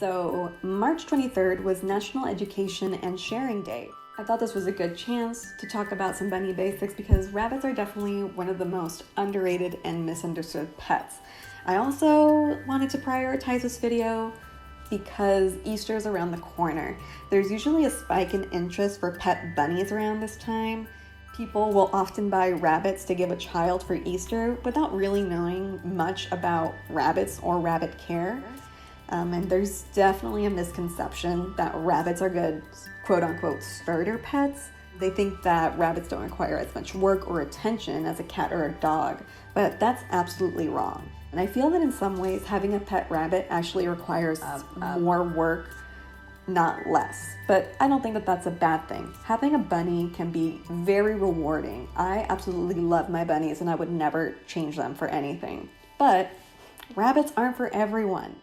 So March 23rd was National Education and Sharing Day. I thought this was a good chance to talk about some bunny basics because rabbits are definitely one of the most underrated and misunderstood pets. I also wanted to prioritize this video because Easter is around the corner. There's usually a spike in interest for pet bunnies around this time. People will often buy rabbits to give a child for Easter without really knowing much about rabbits or rabbit care. And there's definitely a misconception that rabbits are good, quote-unquote, starter pets. They think that rabbits don't require as much work or attention as a cat or a dog, but that's absolutely wrong. And I feel that in some ways, having a pet rabbit actually requires more work, not less. But I don't think that that's a bad thing. Having a bunny can be very rewarding. I absolutely love my bunnies and I would never change them for anything. But rabbits aren't for everyone.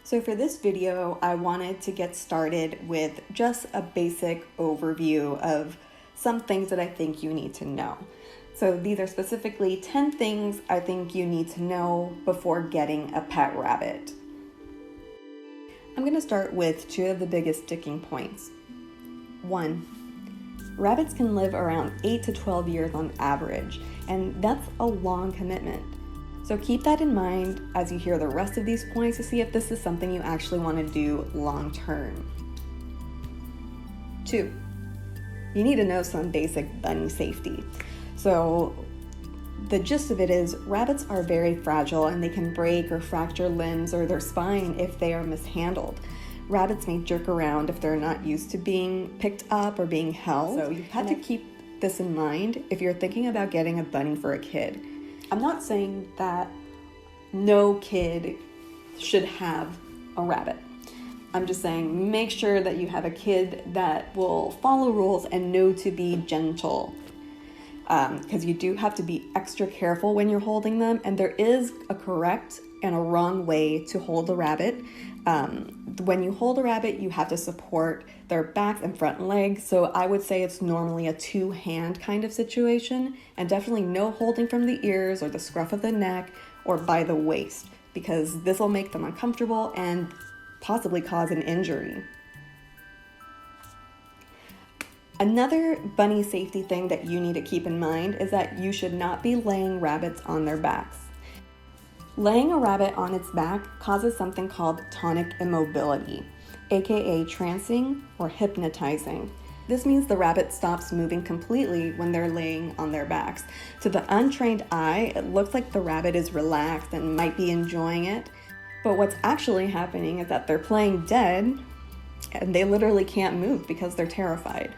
So for this video, I wanted to get started with just a basic overview of some things that I think you need to know. So these are specifically 10 things I think you need to know before getting a pet rabbit. I'm going to start with two of the biggest sticking points. 1. Rabbits can live around 8 to 12 years on average, and that's a long commitment. So keep that in mind as you hear the rest of these points to see if this is something you actually want to do long term. 2. You need to know some basic bunny safety. So the gist of it is rabbits are very fragile and they can break or fracture limbs or their spine if they are mishandled. Rabbits may jerk around if they're not used to being picked up or being held. So you have to keep this in mind if you're thinking about getting a bunny for a kid. I'm not saying that no kid should have a rabbit. I'm just saying make sure that you have a kid that will follow rules and know to be gentle. Because you do have to be extra careful when you're holding them, and there is a correct and a wrong way to hold a rabbit. When you hold a rabbit, you have to support their backs and front legs, so I would say it's normally a two-hand kind of situation, and definitely no holding from the ears or the scruff of the neck or by the waist, because this will make them uncomfortable and possibly cause an injury. Another bunny safety thing that you need to keep in mind is that you should not be laying rabbits on their backs. Laying a rabbit on its back causes something called tonic immobility, aka trancing or hypnotizing. This means the rabbit stops moving completely when they're laying on their backs. To the untrained eye, it looks like the rabbit is relaxed and might be enjoying it, but what's actually happening is that they're playing dead and they literally can't move because they're terrified.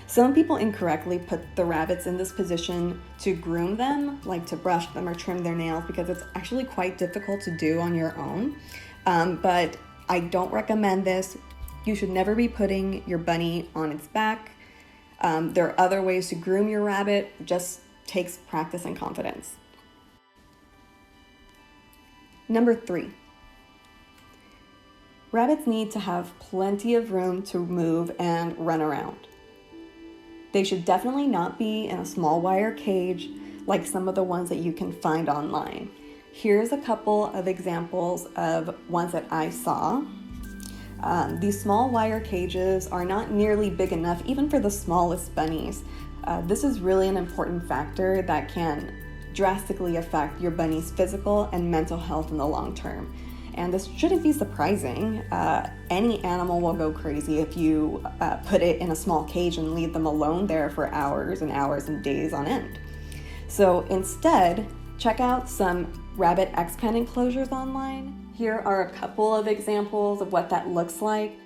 Some people incorrectly put the rabbits in this position to groom them, like to brush them or trim their nails, because it's actually quite difficult to do on your own. But I don't recommend this. You should never be putting your bunny on its back. There are other ways to groom your rabbit. It just takes practice and confidence. Number 3. Rabbits need to have plenty of room to move and run around. They should definitely not be in a small wire cage like some of the ones that you can find online. Here's a couple of examples of ones that I saw. These small wire cages are not nearly big enough even for the smallest bunnies. This is really an important factor that can drastically affect your bunny's physical and mental health in the long term. And this shouldn't be surprising. Any animal will go crazy if you put it in a small cage and leave them alone there for hours and hours and days on end. So instead, check out some rabbit X-pen enclosures online. Here are a couple of examples of what that looks like.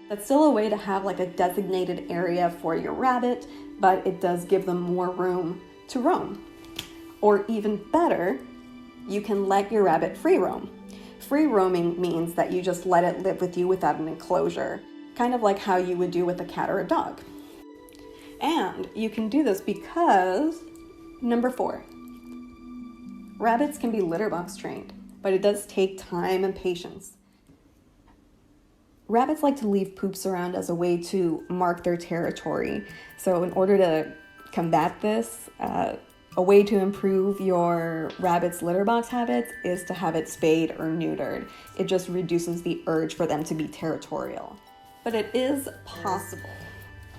That's still a way to have like a designated area for your rabbit, but it does give them more room to roam. Or even better, you can let your rabbit free roam. Free roaming means that you just let it live with you without an enclosure, kind of like how you would do with a cat or a dog. And you can do this because, number 4, rabbits can be litter box trained, but it does take time and patience. Rabbits like to leave poops around as a way to mark their territory. So in order to combat this, A way to improve your rabbit's litter box habits is to have it spayed or neutered. It just reduces the urge for them to be territorial. But it is possible.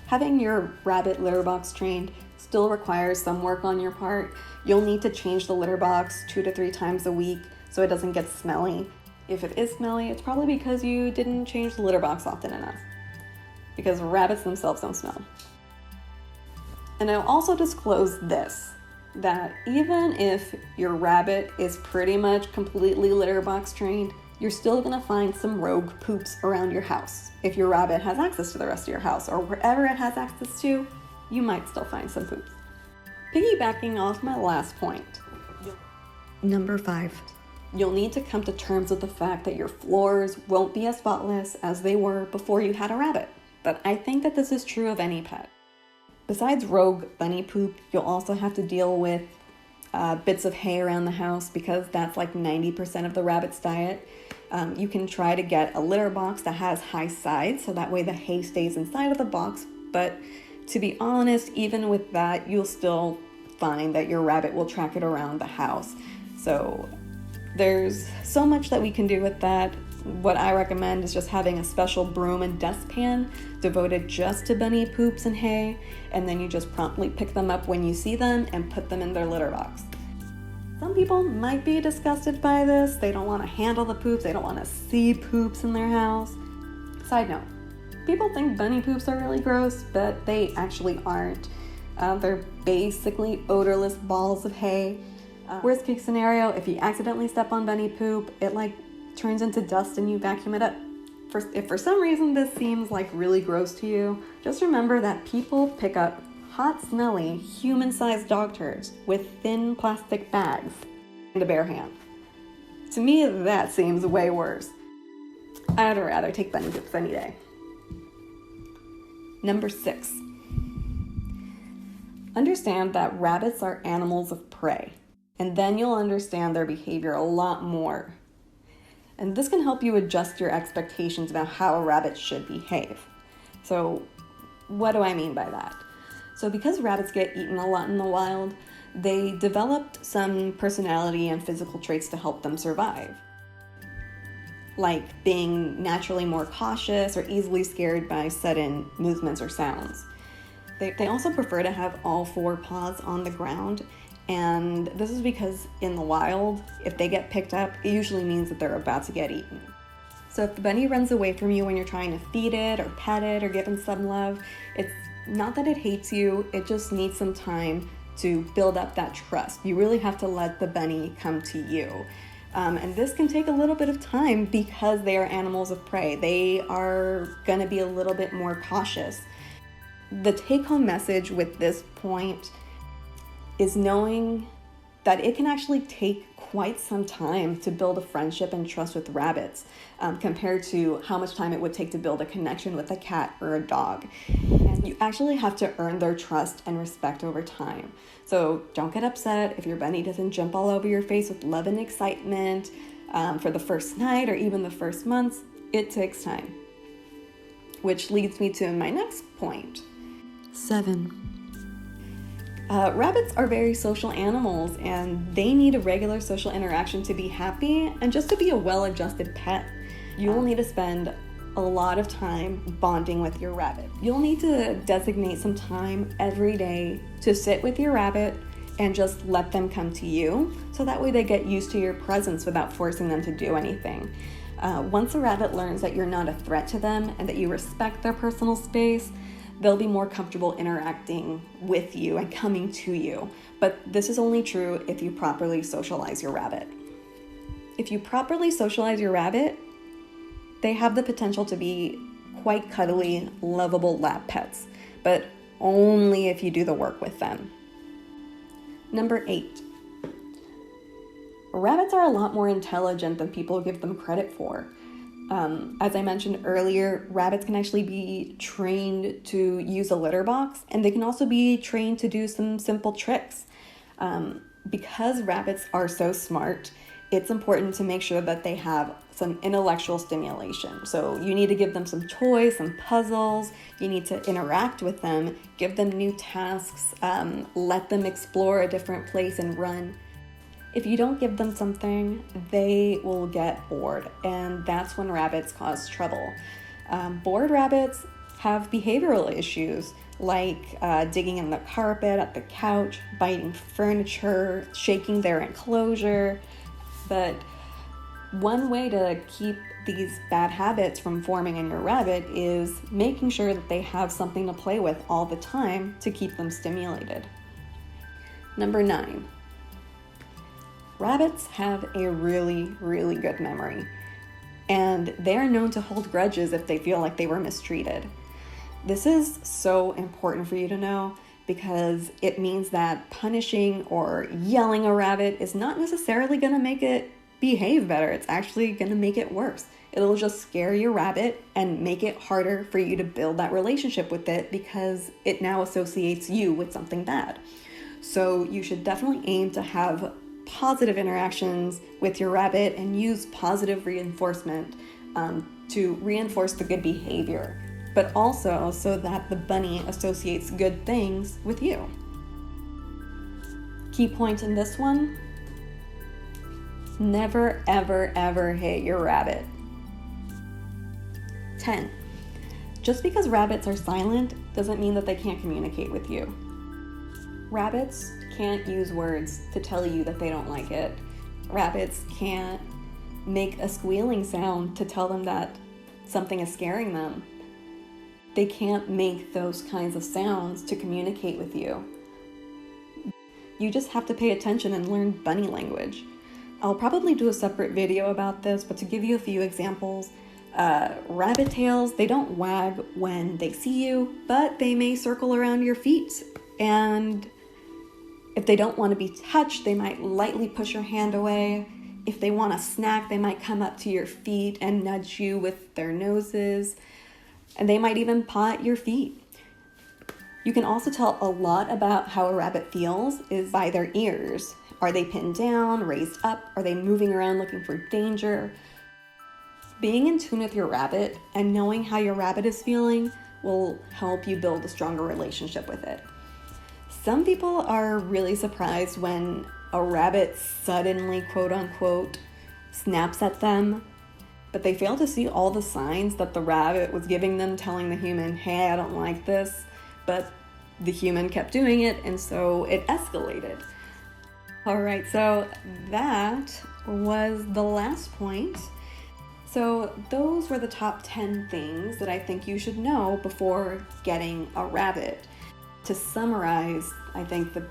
Having your rabbit litter box trained still requires some work on your part. You'll need to change the litter box 2 to 3 times a week so it doesn't get smelly. If it is smelly, it's probably because you didn't change the litter box often enough. Because rabbits themselves don't smell. And I'll also disclose this, that even if your rabbit is pretty much completely litter box trained, you're still gonna find some rogue poops around your house. If your rabbit has access to the rest of your house, or wherever it has access to, you might still find some poops. Piggybacking off my last point. Number 5. You'll need to come to terms with the fact that your floors won't be as spotless as they were before you had a rabbit. But I think that this is true of any pet. Besides rogue bunny poop, you'll also have to deal with bits of hay around the house because that's like 90% of the rabbit's diet. You can try to get a litter box that has high sides so that way the hay stays inside of the box. But to be honest, even with that, you'll still find that your rabbit will track it around the house. So there's so much that we can do with that. What I recommend is just having a special broom and dustpan devoted just to bunny poops and hay, and then you just promptly pick them up when you see them and put them in their litter box. Some people might be disgusted by this. They don't want to handle the poops. They don't want to see poops in their house. Side note, people think bunny poops are really gross, but they actually aren't. They're basically odorless balls of hay. Worst case scenario, if you accidentally step on bunny poop, it turns into dust and you vacuum it up. If for some reason this seems really gross to you, just remember that people pick up hot, smelly, human-sized dog turds with thin plastic bags in the bare hand. To me, that seems way worse. I'd rather take bunny poops any day. Number 6. Understand that rabbits are animals of prey, and then you'll understand their behavior a lot more. And this can help you adjust your expectations about how a rabbit should behave. So what do I mean by that? So because rabbits get eaten a lot in the wild, they developed some personality and physical traits to help them survive. Like being naturally more cautious or easily scared by sudden movements or sounds. They also prefer to have all 4 paws on the ground. And this is because in the wild, if they get picked up, it usually means that they're about to get eaten. So if the bunny runs away from you when you're trying to feed it or pet it or give it some love, it's not that it hates you, it just needs some time to build up that trust. You really have to let the bunny come to you. And this can take a little bit of time because they are animals of prey. They are gonna be a little bit more cautious. The take-home message with this point is knowing that it can actually take quite some time to build a friendship and trust with rabbits compared to how much time it would take to build a connection with a cat or a dog. And you actually have to earn their trust and respect over time. So don't get upset if your bunny doesn't jump all over your face with love and excitement for the first night or even the first months. It takes time. Which leads me to my next point. 7. Rabbits are very social animals and they need a regular social interaction to be happy and just to be a well-adjusted pet. You will need to spend a lot of time bonding with your rabbit. You'll need to designate some time every day to sit with your rabbit and just let them come to you so that way they get used to your presence without forcing them to do anything. Once a rabbit learns that you're not a threat to them and that you respect their personal space, they'll be more comfortable interacting with you and coming to you. But this is only true if you properly socialize your rabbit. If you properly socialize your rabbit, they have the potential to be quite cuddly, lovable lab pets, but only if you do the work with them. Number 8. Rabbits are a lot more intelligent than people give them credit for. As I mentioned earlier, rabbits can actually be trained to use a litter box, and they can also be trained to do some simple tricks. Because rabbits are so smart, it's important to make sure that they have some intellectual stimulation. So you need to give them some toys, some puzzles. You need to interact with them, give them new tasks, let them explore a different place and run. If you don't give them something, they will get bored, and that's when rabbits cause trouble. Bored rabbits have behavioral issues like digging in the carpet, at the couch, biting furniture, shaking their enclosure. But one way to keep these bad habits from forming in your rabbit is making sure that they have something to play with all the time to keep them stimulated. Number 9. Rabbits have a really, really good memory, and they're known to hold grudges if they feel like they were mistreated. This is so important for you to know because it means that punishing or yelling a rabbit is not necessarily going to make it behave better. It's actually going to make it worse. It'll just scare your rabbit and make it harder for you to build that relationship with it because it now associates you with something bad. So you should definitely aim to have positive interactions with your rabbit and use positive reinforcement to reinforce the good behavior, but also so that the bunny associates good things with you. Key point in this one: never, ever, ever hit your rabbit. 10. Just because rabbits are silent doesn't mean that they can't communicate with you. Rabbits can't use words to tell you that they don't like it. Rabbits can't make a squealing sound to tell them that something is scaring them. They can't make those kinds of sounds to communicate with you. You just have to pay attention and learn bunny language. I'll probably do a separate video about this, but to give you a few examples, rabbit tails, they don't wag when they see you, but they may circle around your feet. And if they don't want to be touched, they might lightly push your hand away. If they want a snack, they might come up to your feet and nudge you with their noses. And they might even paw at your feet. You can also tell a lot about how a rabbit feels is by their ears. Are they pinned down, raised up? Are they moving around looking for danger? Being in tune with your rabbit and knowing how your rabbit is feeling will help you build a stronger relationship with it. Some people are really surprised when a rabbit suddenly, quote unquote, snaps at them, but they fail to see all the signs that the rabbit was giving them, telling the human, hey, I don't like this, but the human kept doing it, and so it escalated. All right, so that was the last point. So those were the top 10 things that I think you should know before getting a rabbit. To summarize, I think the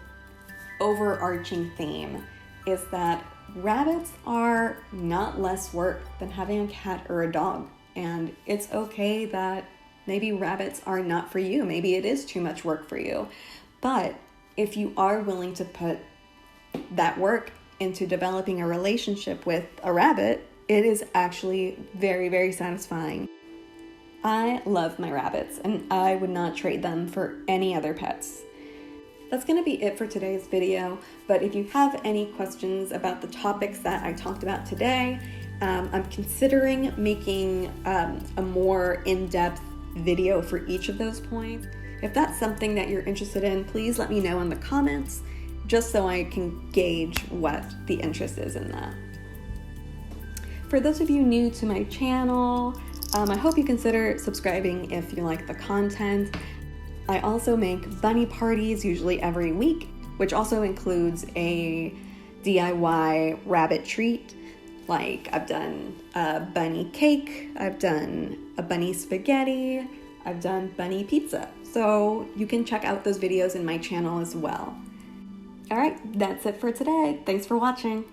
overarching theme is that rabbits are not less work than having a cat or a dog. And it's okay that maybe rabbits are not for you. Maybe it is too much work for you. But if you are willing to put that work into developing a relationship with a rabbit, it is actually very, very satisfying. I love my rabbits and I would not trade them for any other pets. That's going to be it for today's video, but if you have any questions about the topics that I talked about today, I'm considering making a more in-depth video for each of those points. If that's something that you're interested in, please let me know in the comments, just so I can gauge what the interest is in that. For those of you new to my channel, I hope you consider subscribing if you like the content. I also make bunny parties, usually every week, which also includes a DIY rabbit treat. Like I've done a bunny cake, I've done a bunny spaghetti, I've done bunny pizza. So you can check out those videos in my channel as well. All right, that's it for today. Thanks for watching.